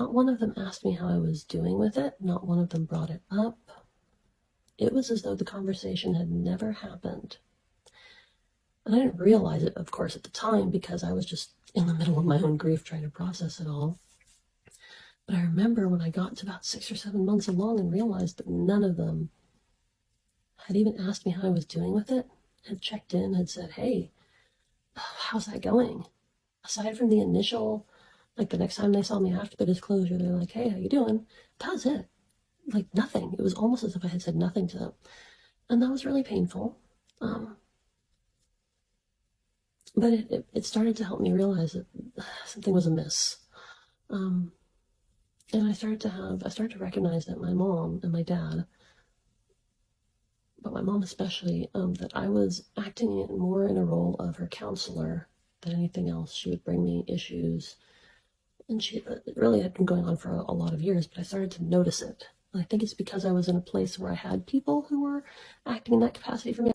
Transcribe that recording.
Not one of them asked me how I was doing with it. Not one of them brought it up. It was as though the conversation had never happened. And I didn't realize it, of course, at the time, because I was just in the middle of my own grief trying to process it all. But I remember when I got to about 6 or 7 months along and realized that none of them had even asked me how I was doing with it, had checked in, had said, hey, how's that going? Aside from the initial, like the next time they saw me after the disclosure, they're like, hey, how you doing? That was it. Like nothing. It was almost as if I had said nothing to them. And that was really painful. But it started to help me realize that something was amiss. And I started to recognize that my mom and my dad, but my mom especially, that I was acting more in a role of her counselor than anything else. She would bring me issues, and it really had been going on for a lot of years, but I started to notice it. And I think it's because I was in a place where I had people who were acting in that capacity for me.